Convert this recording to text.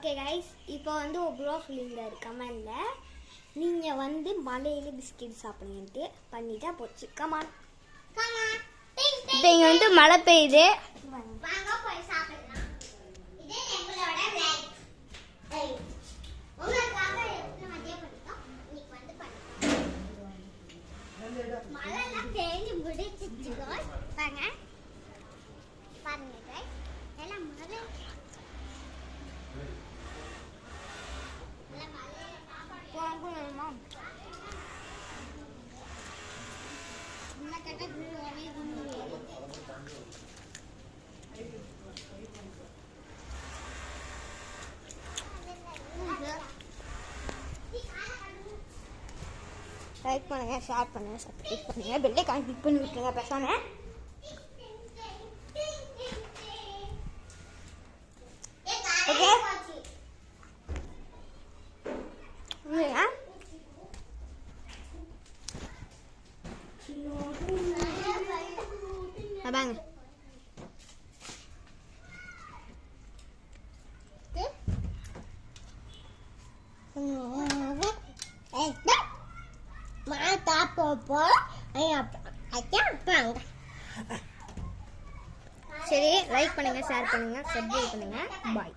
Okay guys, இப்போ வந்து ஒரு ப்ரோ சொல்லியிருந்தாரு கமெண்டில், நீங்கள் வந்து மலையில் பிஸ்கெட் சாப்பிடுங்கன்ட்டு பண்ணிட்டா போச்சு. கமான் இப்போ இங்கே வந்து மழை பெய்யுது. மழைலாம் பெய்ஞ்சு முடிச்சிச்சு பாருங்க பாருங்க எல்லாம் மழை லைக் பண்ணுங்க, ஷேர் பண்ணுங்க, சப்ஸ்கிரைப் பண்ணுங்க, பெல் ஐகான் கிளிக் பண்ணி விட்டுருங்க பேசாம. ஓகே பாங்க சரி, லைக் பண்ணுங்க, ஷேர் பண்ணுங்க, சப்ஸ்கிரைப் பண்ணுங்க. பாய்.